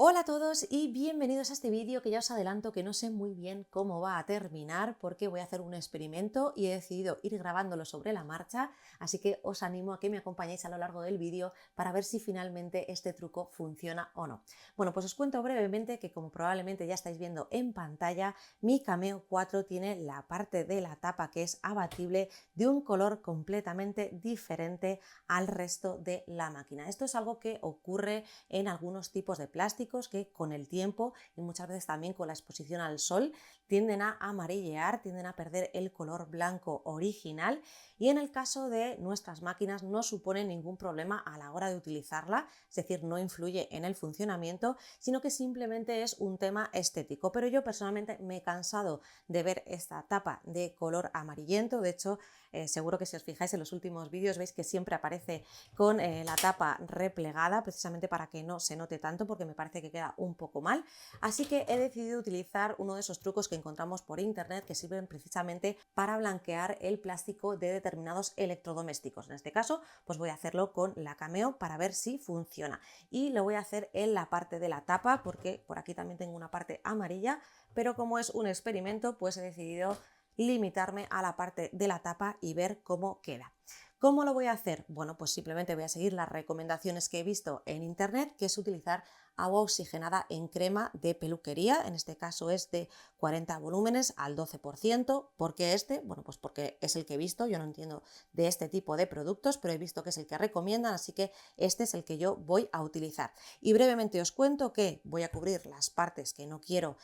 Hola a todos y bienvenidos a este vídeo que ya os adelanto que no sé muy bien cómo va a terminar porque voy a hacer un experimento y he decidido ir grabándolo sobre la marcha, así que os animo a que me acompañéis a lo largo del vídeo para ver si finalmente este truco funciona o no. Bueno, pues os cuento brevemente que, como probablemente ya estáis viendo en pantalla, mi Cameo 4 tiene la parte de la tapa que es abatible de un color completamente diferente al resto de la máquina. Esto es algo que ocurre en algunos tipos de plásticos que con el tiempo y muchas veces también con la exposición al sol tienden a amarillear, tienden a perder el color blanco original, y en el caso de nuestras máquinas no supone ningún problema a la hora de utilizarla, es decir, no influye en el funcionamiento, sino que simplemente es un tema estético. Pero yo personalmente me he cansado de ver esta tapa de color amarillento. De hecho, seguro que si os fijáis en los últimos vídeos veis que siempre aparece con la tapa replegada, precisamente para que no se note tanto, porque me parece que queda un poco mal. Así que he decidido utilizar uno de esos trucos que encontramos por internet que sirven precisamente para blanquear el plástico de determinados electrodomésticos. En este caso, pues voy a hacerlo con la Cameo para ver si funciona, y lo voy a hacer en la parte de la tapa porque por aquí también tengo una parte amarilla, pero como es un experimento, pues he decidido limitarme a la parte de la tapa y ver cómo queda. ¿Cómo lo voy a hacer? Bueno, pues simplemente voy a seguir las recomendaciones que he visto en internet, que es utilizar agua oxigenada en crema de peluquería. En este caso es de 40 volúmenes al 12%. ¿Por qué este? Bueno, pues porque es el que he visto. Yo no entiendo de este tipo de productos, pero he visto que es el que recomiendan, así que este es el que yo voy a utilizar. Y brevemente os cuento que voy a cubrir las partes que no quiero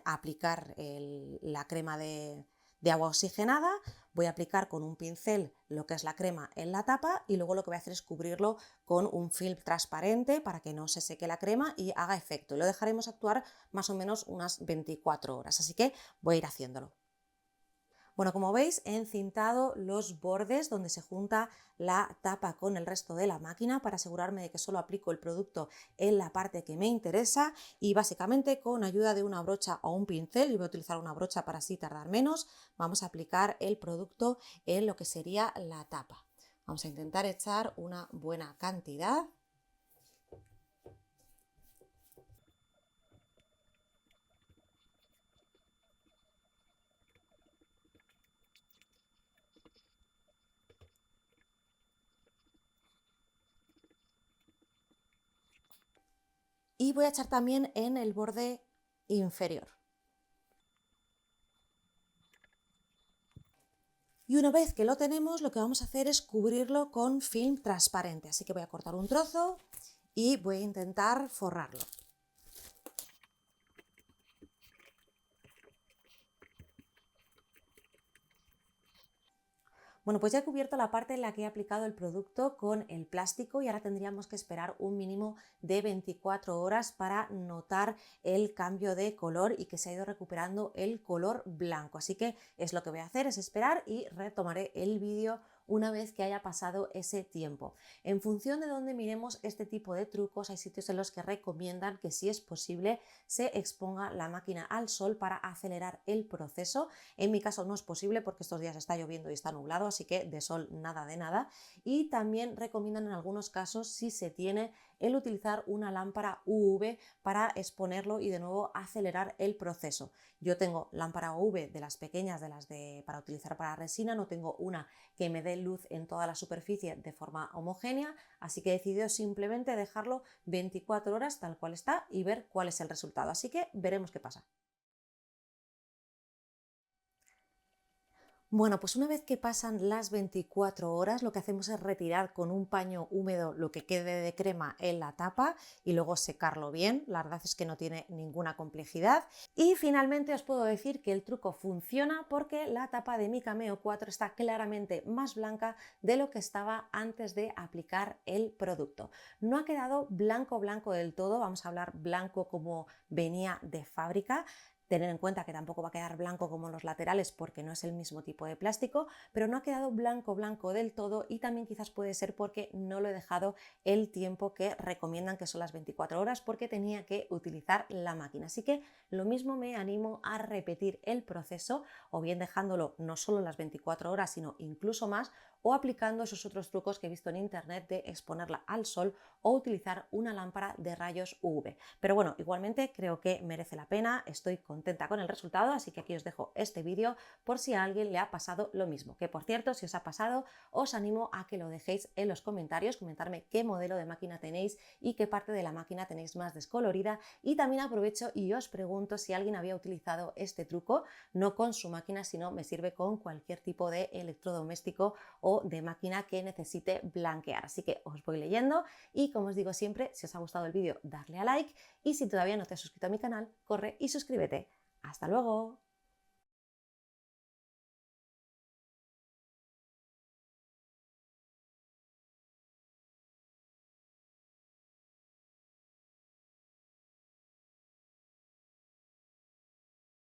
aplicar la crema de agua oxigenada. Voy a aplicar con un pincel lo que es la crema en la tapa y luego lo que voy a hacer es cubrirlo con un film transparente para que no se seque la crema y haga efecto. Y lo dejaremos actuar más o menos unas 24 horas, así que voy a ir haciéndolo. Bueno, como veis, he encintado los bordes donde se junta la tapa con el resto de la máquina para asegurarme de que solo aplico el producto en la parte que me interesa, y básicamente con ayuda de una brocha o un pincel, y voy a utilizar una brocha para así tardar menos, vamos a aplicar el producto en lo que sería la tapa. Vamos a intentar echar una buena cantidad. Y voy a echar también en el borde inferior. Y una vez que lo tenemos, lo que vamos a hacer es cubrirlo con film transparente. Así que voy a cortar un trozo y voy a intentar forrarlo. Bueno, pues ya he cubierto la parte en la que he aplicado el producto con el plástico, y ahora tendríamos que esperar un mínimo de 24 horas para notar el cambio de color y que se ha ido recuperando el color blanco. Así que es lo que voy a hacer, es esperar, y retomaré el vídeo una vez que haya pasado ese tiempo. En función de dónde miremos este tipo de trucos, hay sitios en los que recomiendan que, si es posible, se exponga la máquina al sol para acelerar el proceso. En mi caso no es posible porque estos días está lloviendo y está nublado, así que de sol nada de nada. Y también recomiendan en algunos casos, si se tiene, el utilizar una lámpara UV para exponerlo y de nuevo acelerar el proceso. Yo tengo lámpara UV de las pequeñas, de las para utilizar para resina, no tengo una que me dé luz en toda la superficie de forma homogénea, así que he decidido simplemente dejarlo 24 horas tal cual está y ver cuál es el resultado. Así que veremos qué pasa. Bueno, pues una vez que pasan las 24 horas, lo que hacemos es retirar con un paño húmedo lo que quede de crema en la tapa y luego secarlo bien. La verdad es que no tiene ninguna complejidad. Y finalmente os puedo decir que el truco funciona porque la tapa de mi Cameo 4 está claramente más blanca de lo que estaba antes de aplicar el producto. No ha quedado blanco blanco del todo, vamos a hablar blanco como venía de fábrica, Tener en cuenta que tampoco va a quedar blanco como los laterales porque no es el mismo tipo de plástico, pero no ha quedado blanco del todo, y también quizás puede ser porque no lo he dejado el tiempo que recomiendan, que son las 24 horas, porque tenía que utilizar la máquina. Así que lo mismo me animo a repetir el proceso, o bien dejándolo no solo las 24 horas, sino incluso más, o aplicando esos otros trucos que he visto en internet de exponerla al sol o utilizar una lámpara de rayos UV. Pero bueno, igualmente creo que merece la pena, estoy contenta con el resultado, así que aquí os dejo este vídeo por si a alguien le ha pasado lo mismo. Que por cierto, si os ha pasado, os animo a que lo dejéis en los comentarios, comentarme qué modelo de máquina tenéis y qué parte de la máquina tenéis más descolorida, y también aprovecho y os pregunto si alguien había utilizado este truco, no con su máquina, sino me sirve con cualquier tipo de electrodoméstico o de máquina que necesite blanquear. Así que os voy leyendo, y como os digo siempre, si os ha gustado el vídeo, darle a like, y si todavía no te has suscrito a mi canal, corre y suscríbete. ¡Hasta luego!